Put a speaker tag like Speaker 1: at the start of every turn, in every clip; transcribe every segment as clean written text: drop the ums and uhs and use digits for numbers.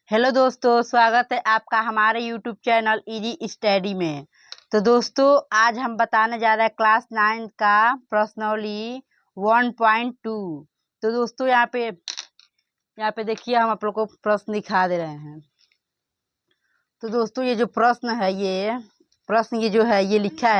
Speaker 1: Hello दोस्तों, स्वागत है आपका हमारे यूट्यूब चैनल इजी स्टडी में। तो दोस्तों, आज हम बताने जा रहे हैं क्लास 9 का प्रश्नावली 1.2। तो दोस्तों, यहाँ पे देखिए, हम आप लोग को प्रश्न दिखा दे रहे हैं। तो दोस्तों, ये जो प्रश्न है, ये जो है ये लिखा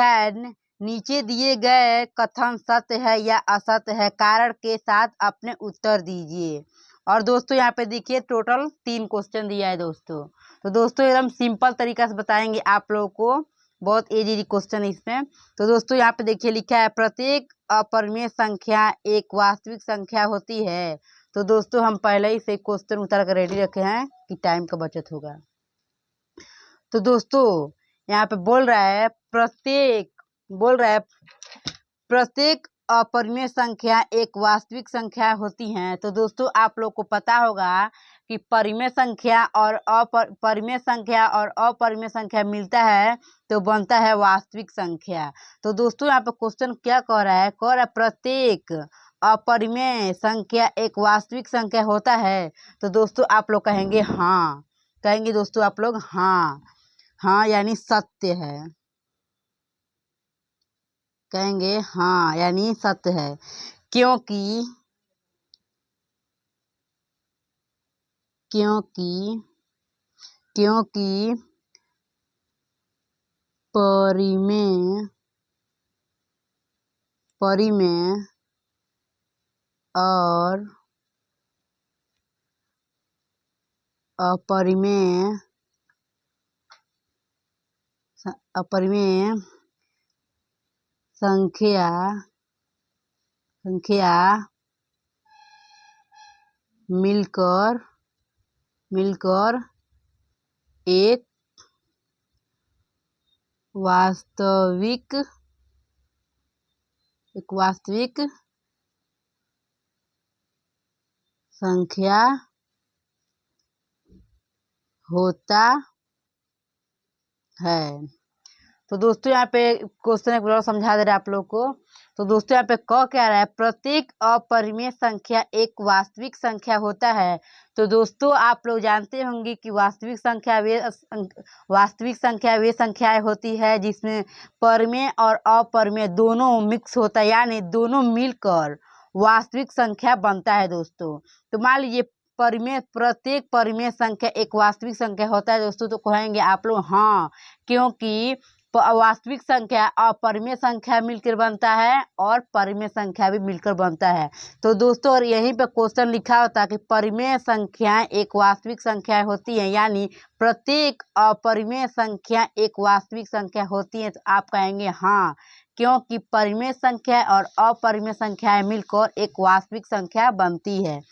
Speaker 1: है नीचे दिए गए कथन सत्य है या असत्य है, कारण के साथ अपने उत्तर दीजिए। और दोस्तों, यहाँ पे देखिए टोटल 3 क्वेश्चन दिया है दोस्तों। तो दोस्तों, एकदम सिंपल तरीका से बताएंगे आप लोगों को, बहुत इजी क्वेश्चन है इसमें। तो दोस्तों, यहाँ पे देखिए लिखा है प्रत्येक अपरिमेय संख्या एक वास्तविक संख्या होती है। तो दोस्तों, हम पहले ही से क्वेश्चन उतार कर रेडी रखे हैं कि टाइम का बचत होगा। तो दोस्तों, यहाँ पे बोल रहा है प्रत्येक अपरिमेय संख्या एक वास्तविक संख्या होती है। तो दोस्तों, आप लोग को पता होगा कि परिमेय संख्या और अपरिमेय संख्या मिलता है तो बनता है वास्तविक संख्या। तो दोस्तों, यहाँ पे क्वेश्चन क्या कह रहा है? प्रत्येक अपरिमेय संख्या एक वास्तविक संख्या होता है। तो दोस्तों, आप लोग कहेंगे हाँ, कहेंगे दोस्तों आप लोग हाँ, हाँ यानी सत्य है, कहेंगे हाँ यानी सत्य है। क्योंकि क्योंकि क्योंकि परिमेय और अपरिमेय संख्या मिलकर एक वास्तविक संख्या होता है। तो दोस्तों, यहाँ पे क्वेश्चन एक बार समझा दे रहा है आप लोग को। तो दोस्तों, यहाँ पे क्या रहा है? प्रत्येक अपरिमेय संख्या एक वास्तविक संख्या होता है। तो दोस्तों, आप लोग जानते होंगे कि वास्तविक संख्या वे संख्याएं होती है जिसमें परिमेय और अपरिमेय दोनों मिक्स होता है, यानी दोनों मिलकर वास्तविक संख्या बनता है दोस्तों। तो मान लीजिए प्रत्येक परिमेय संख्या एक वास्तविक संख्या होता है दोस्तों। तो कहेंगे आप लोग हाँ, क्योंकि वास्तविक संख्या अपरिमेय संख्या मिलकर बनता है और परिमेय संख्या भी मिलकर बनता है। तो दोस्तों, और यहीं पे क्वेश्चन लिखा होता है कि परिमेय संख्याएं एक वास्तविक संख्या होती है, यानी प्रत्येक अपरिमेय संख्या एक वास्तविक संख्या होती है। तो आप कहेंगे हाँ, क्योंकि परिमेय संख्या और अपरिमेय संख्याएं मिलकर एक वास्तविक संख्या बनती है।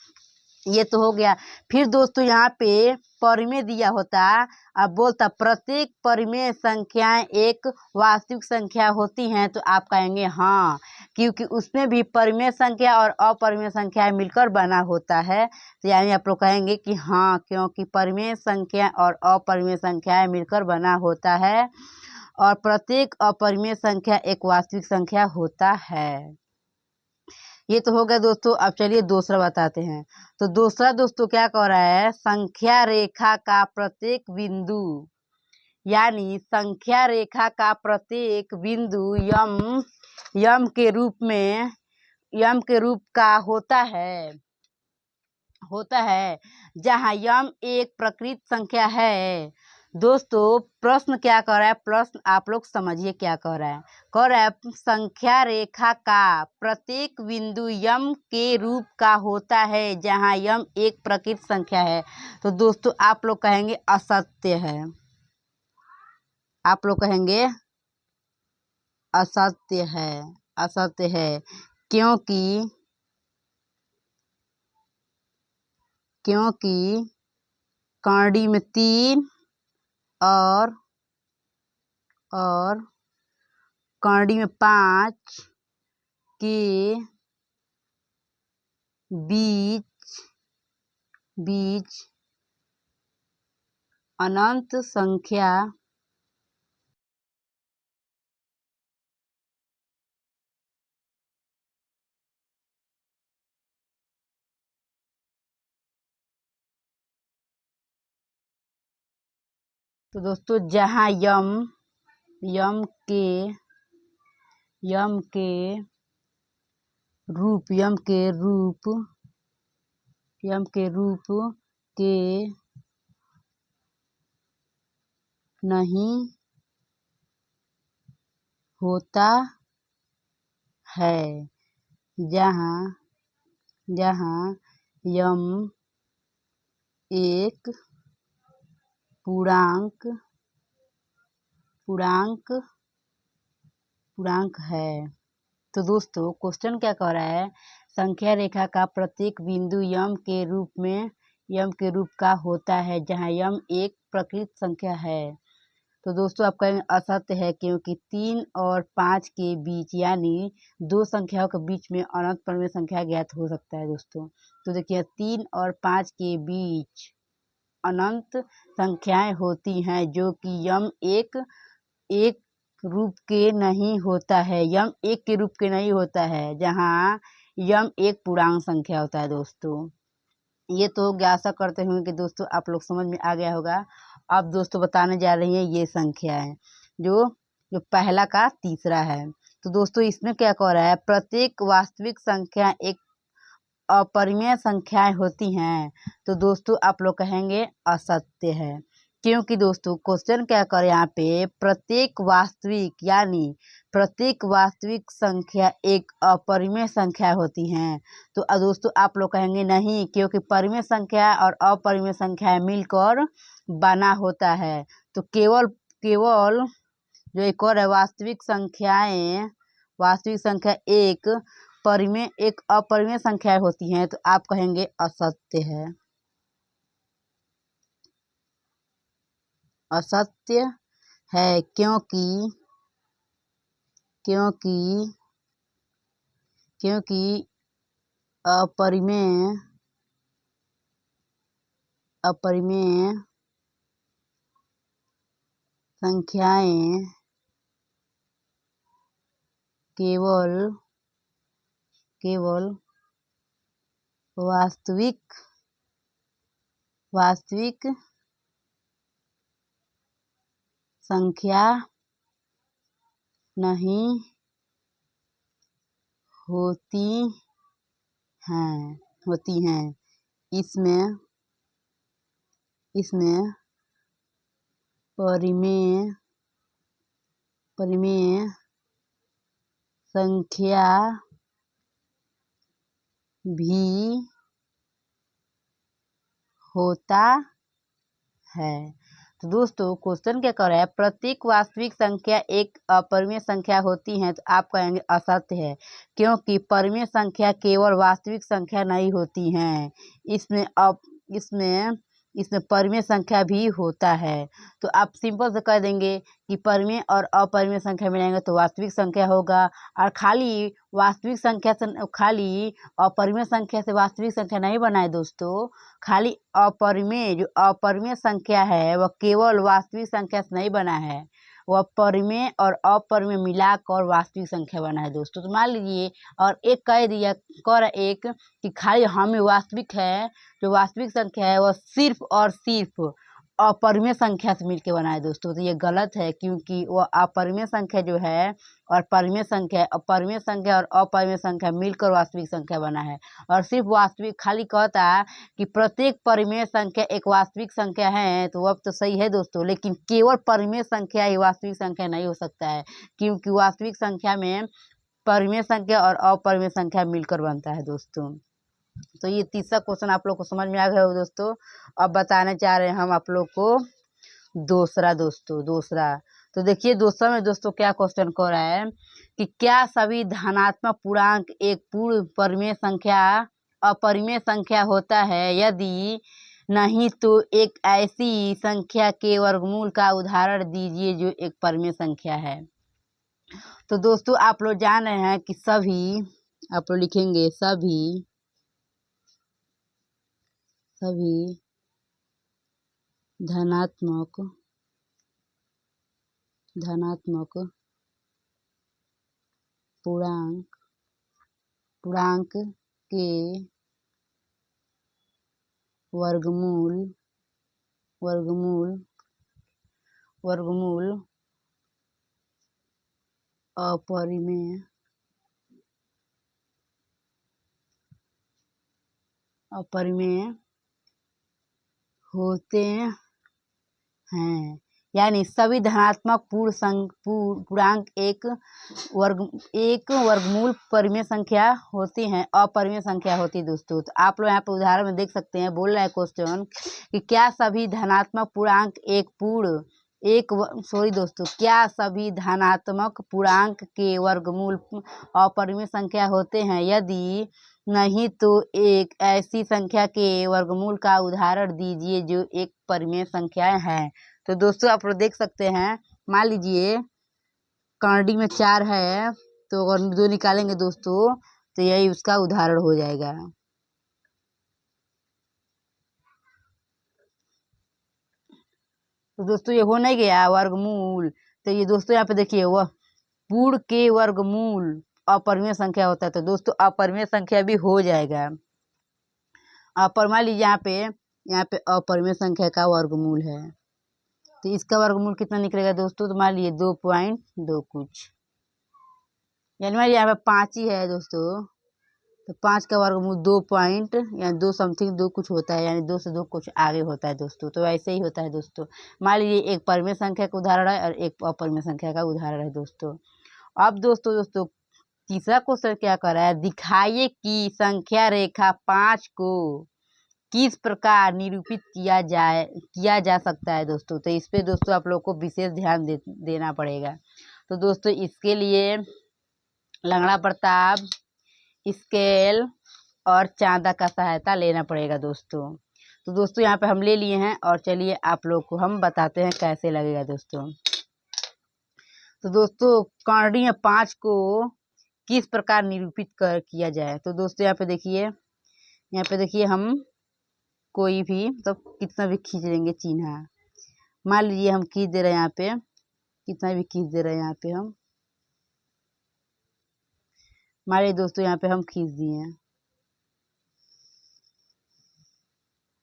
Speaker 1: ये तो हो गया। फिर दोस्तों, यहाँ पे परिमेय दिया होता, अब बोलता प्रत्येक परिमेय संख्याएं एक वास्तविक संख्या होती हैं। तो आप कहेंगे हाँ, क्योंकि उसमें भी परिमेय संख्या और अपरिमेय संख्याएं मिलकर बना होता है। तो यानी आप लोग कहेंगे कि हाँ, क्योंकि परिमेय संख्या और अपरिमेय संख्याएं मिलकर बना होता है और प्रत्येक अपरिमेय संख्या एक वास्तविक संख्या होता है। ये तो हो गया दोस्तों। अब चलिए दूसरा बताते हैं। तो दूसरा दोस्तों क्या कह रहा है? संख्या रेखा का प्रत्येक बिंदु, यानी संख्या रेखा का प्रत्येक बिंदु यम के रूप का होता है जहाँ यम एक प्रकृत संख्या है। दोस्तों, प्रश्न क्या कर रहा है? प्रश्न आप लोग समझिए क्या कह रहा है। संख्या रेखा का प्रत्येक बिंदु यम के रूप का होता है जहाँ यम एक प्रकृत संख्या है। तो दोस्तों, आप लोग कहेंगे असत्य है, आप लोग कहेंगे असत्य है। क्योंकि कड़ी में 3 और कड़ी में 5 के बीच अनंत संख्या तो दोस्तों जहाँ यम यम के रूप के नहीं होता है, जहाँ यम एक पूर्णांक है। तो दोस्तों क्वेश्चन क्या कह रहा है, संख्या रेखा का प्रत्येक बिंदु यम के रूप का होता है जहाँ यम एक प्रकृत संख्या है। तो दोस्तों आप कहेंगे असत्य है, क्योंकि 3 और 5 के बीच यानी दो संख्याओं के बीच में अनंत परिमेय संख्या ज्ञात हो सकता है दोस्तों। तो देखिए 3 और 5 के बीच अनंत संख्याएं होती हैं जो कि यम एक रूप के नहीं होता है, यम एक के रूप के नहीं होता है, जहाँ यम एक पूर्णांक संख्या होता है दोस्तों। ये तो आशा करते हुए कि दोस्तों आप लोग समझ में आ गया होगा। अब दोस्तों बताने जा रही हैं ये संख्या है जो पहला का तीसरा है। तो दोस्तों इसमें क्या कह रहा है, प्रत्येक वास्तविक संख्या एक अपरिमेय संख्याएं होती हैं। तो दोस्तों आप लोग कहेंगे असत्य है, क्योंकि दोस्तों क्वेश्चन क्या कर यहाँ पे प्रत्येक वास्तविक संख्या एक अपरिमेय संख्या होती हैं। तो दोस्तों आप लोग कहेंगे नहीं, क्योंकि परिमेय संख्या और अपरिमेय संख्या मिलकर बना होता है। तो केवल जो एक और है वास्तविक संख्या एक अपरिमेय संख्या होती हैं। तो आप कहेंगे असत्य है, क्योंकि अपरिमेय संख्याएं केवल वास्तविक संख्या नहीं होती हैं। इसमें परिमेय संख्या भी होता है। तो दोस्तों क्वेश्चन क्या कर रहा है, प्रत्येक वास्तविक संख्या एक अपरिमेय संख्या होती है। तो आप कहेंगे असत्य है, क्योंकि परिमेय संख्या केवल वास्तविक संख्या नहीं होती हैं, इसमें परिमेय संख्या भी होता है। तो आप सिंपल से कह देंगे कि परिमेय और अपरिमेय संख्या मिलाएंगे तो वास्तविक संख्या होगा, और खाली अपरिमेय संख्या से वास्तविक संख्या नहीं बनाए दोस्तों। खाली अपरिमेय संख्या है वह केवल वास्तविक संख्या से नहीं बना है, वह परिमेय और अपरिमेय मिलाकर वास्तविक संख्या बना है दोस्तों। तो मान लीजिए और एक कह दिया कि खाली हमें वास्तविक है, जो वास्तविक संख्या है वह सिर्फ और सिर्फ अपरिमेय संख्या से मिलकर बना है दोस्तों। तो ये गलत है, क्योंकि वह अपरिमेय संख्या जो है और परिमेय संख्या और अपरिमेय संख्या मिलकर वास्तविक संख्या बना है। और सिर्फ वास्तविक खाली कहता कि प्रत्येक परिमेय संख्या एक वास्तविक संख्या है, तो अब तो सही है दोस्तों, लेकिन केवल परिमेय संख्या ही वास्तविक संख्या नहीं हो सकता है, क्योंकि वास्तविक संख्या में परिमेय संख्या और अपरिमेय संख्या मिलकर बनता है दोस्तों। तो ये तीसरा क्वेश्चन आप लोग को समझ में आ गया हो दोस्तों। अब बताने जा रहे हैं हम आप लोग को दूसरा। तो देखिए दूसरा में दोस्तों क्या क्वेश्चन कर रहा है कि क्या सभी धनात्मक पूर्णांक एक पूर्ण अपरिमेय संख्या होता है, यदि नहीं तो एक ऐसी संख्या के वर्गमूल का उदाहरण दीजिए जो एक परिमेय संख्या है। तो दोस्तों आप लोग जान रहे हैं कि आप लोग लिखेंगे सभी धनात्मक पूर्णांक के वर्गमूल वर्गमूल अपरिमेय होते हैं, यानी सभी धनात्मक पूर्णांक एक वर्गमूल परिमेय संख्या होती हैं, अपरिमेय संख्या होती है दोस्तों। तो आप लोग यहाँ पे उदाहरण में देख सकते हैं, बोल रहा है क्वेश्चन कि क्या सभी धनात्मक पूर्णांक क्या सभी धनात्मक पूर्णांक के वर्गमूल अपरिमेय संख्या होते हैं? यदि नहीं तो एक ऐसी संख्या के वर्गमूल का उदाहरण दीजिए जो एक परिमेय संख्या है। तो दोस्तों आप लोग देख सकते हैं, मान लीजिए कर्णी में 4 है, तो अगर 2 निकालेंगे दोस्तों तो यही उसका उदाहरण हो जाएगा। तो दोस्तों ये हो नहीं गया वर्गमूल, तो ये दोस्तों यहाँ पे देखिए वह पूर्ण के वर्गमूल अपरिमेय संख्या होता है। तो दोस्तों अपरिमेय संख्या भी हो जाएगा। मान लीजिए यहाँ पे अपरिमेय संख्या का वर्गमूल है, तो इसका वर्गमूल कितना निकलेगा दोस्तों? तो मान लीजिए 2.2 कुछ, यानी मान लीजिए यहाँ पे 5 ही है दोस्तों, तो 5 का वर्गमूल 2 पॉइंट यानी 2 समथिंग 2 कुछ होता है, यानी 2 से 2 कुछ आगे होता है दोस्तों। तो ऐसे ही होता है दोस्तों। मान लीजिए एक परिमेय संख्या का उदाहरण है और एक अपरिमेय संख्या का उदाहरण है दोस्तों। अब दोस्तों तीसरा क्वेश्चन क्या कर रहा है, दिखाइए कि संख्या रेखा 5 को किस प्रकार निरूपित किया जा सकता है दोस्तों। तो इस पे दोस्तों आप लोग को विशेष ध्यान देना पड़ेगा। तो दोस्तों इसके लिए लंगड़ा प्रताप, स्केल और चांदा का सहायता लेना पड़ेगा दोस्तों। तो दोस्तों यहाँ पे हम ले लिए हैं और चलिए आप लोग को हम बताते हैं कैसे लगेगा दोस्तों। तो दोस्तों कर्णी 5 को किस प्रकार निरूपित किया जाए। तो दोस्तों यहाँ पे देखिए हम कोई भी मतलब कितना भी खींच लेंगे चिन्ह। मान लीजिए हम खींच दे रहे हैं यहाँ पे, कितना भी खींच दे रहे हैं यहाँ पे हम, मान लीजिए दोस्तों यहाँ पे हम खींच दिए हैं।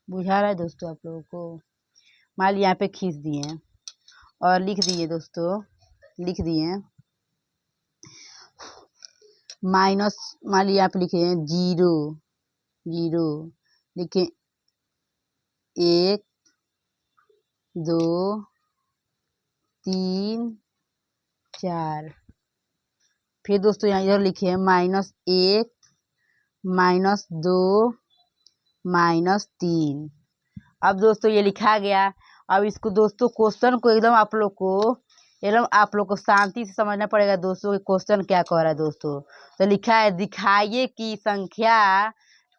Speaker 1: बुझा रहा है दोस्तों आप लोगों को? मान लीजिए यहाँ पे खींच दिए हैं और लिख दिए दोस्तों, लिख दिए हैं माइनस, मान लीजिए यहाँ पे लिखे हैं 0 लिखे 1 2 3 4। फिर दोस्तों यहाँ इधर लिखे हैं -1 -2 -3। अब दोस्तों ये लिखा गया। अब इसको दोस्तों क्वेश्चन को एकदम आप लोग को शांति से समझना पड़ेगा दोस्तों कि क्वेश्चन क्या कह रहा है दोस्तों। तो लिखा है दिखाइए कि संख्या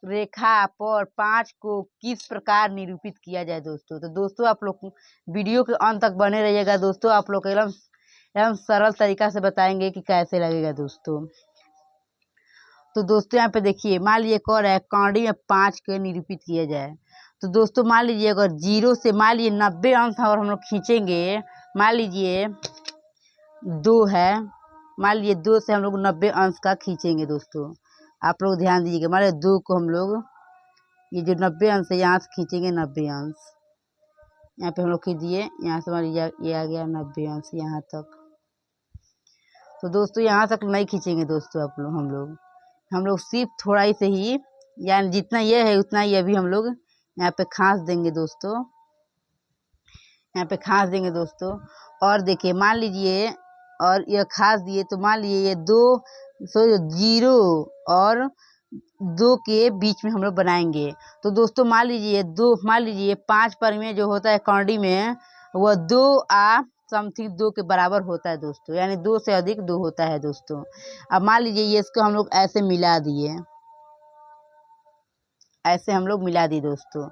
Speaker 1: रेखा पर 5 को किस प्रकार निरूपित किया जाए दोस्तों। तो दोस्तों आप लोग वीडियो के अंत तक बने रहिएगा दोस्तों, आप लोग एकदम सरल तरीका से बताएंगे कि कैसे लगेगा दोस्तों। तो दोस्तों यहाँ पे देखिए मान लीजिए कह रहा है कर्णी में 5 के निरूपित किया जाए। तो दोस्तों मान लीजिए अगर 0 से मान लीजिए 90 अंश और हम लोग खींचेंगे, मान लीजिए 2 है, मान लीजिए 2 से हम लोग 90 अंश का खींचेंगे दोस्तों। आप लोग ध्यान दीजिएगा, मान लीजिए 2 को हम लोग ये जो 90 अंश है यहाँ से खींचेंगे 90 अंश, यहाँ पे हम लोग खींच दिए, यहाँ से मान लीजिए ये आ गया 90 अंश यहाँ तक। तो दोस्तों यहाँ तक नहीं खींचेंगे दोस्तों हम लोग सिर्फ थोड़ा ही से ही, यानी जितना ये है उतना ही अभी हम लोग यहाँ पे खास देंगे दोस्तों, यहाँ पे खास देंगे दोस्तों। और देखिए मान लीजिए और ये खास दिए तो मान लीजिए ये 0 और 2 के बीच में हम लोग बनाएंगे। तो दोस्तों मान लीजिए 5 परिमेय जो होता है कर्णी में वह 2 समथिंग 2 के बराबर होता है दोस्तों, यानी 2 से अधिक 2 होता है दोस्तों। अब मान लीजिए ये इसको हम लोग ऐसे मिला दिए, ऐसे हम लोग मिला दिए दोस्तों।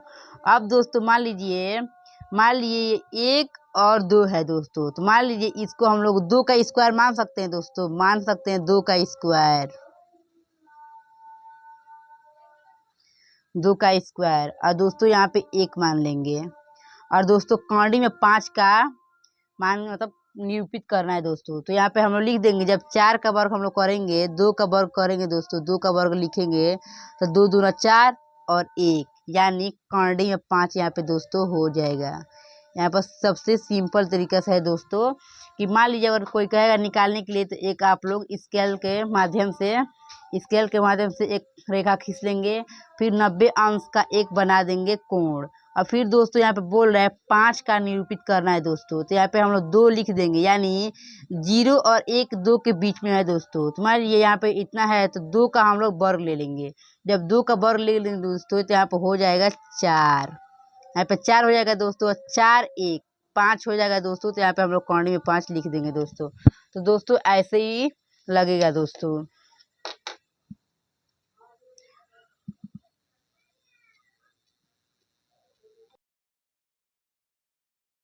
Speaker 1: अब दोस्तों मान लीजिए 1 और 2 है दोस्तों, तो मान लीजिए इसको हम लोग 2 का स्क्वायर मान सकते हैं दोस्तों, मान सकते हैं 2 का स्क्वायर, 2 का स्क्वायर। और दोस्तों यहाँ पे 1 मान लेंगे। और दोस्तों कर्णी में 5 का मान मतलब निरूपित करना है दोस्तों। तो यहाँ पे हम लोग लिख देंगे, जब 4 का वर्ग हम लोग करेंगे, 2 का वर्ग करेंगे दोस्तों, 2 का वर्ग लिखेंगे तो 2 दूना 4 और 1, यानी कर्णी में 5 यहाँ पे दोस्तों हो जाएगा। यहाँ पर सबसे सिंपल तरीका से है दोस्तों कि मान लीजिए अगर कोई कहेगा निकालने के लिए, तो एक आप लोग स्केल के माध्यम से एक रेखा खींच लेंगे, फिर 90 अंश का एक बना देंगे कोण। और फिर दोस्तों यहाँ पे बोल रहा है 5 का निरूपित करना है दोस्तों, तो यहाँ पे हम लोग 2 लिख देंगे, यानी 0 और 1 2 के बीच में है दोस्तों। तुम्हारे ये यहाँ पे इतना है तो 2 का हम लोग वर्ग ले लेंगे। जब 2 का वर्ग ले लेंगे दोस्तों तो यहाँ पे हो जाएगा 4, यहाँ पे 4 हो जाएगा दोस्तों। 4 1 5 हो जाएगा दोस्तों, तो यहाँ पे हम लोग कॉर्नर में 5 लिख देंगे दोस्तों। तो दोस्तों ऐसे ही लगेगा दोस्तों।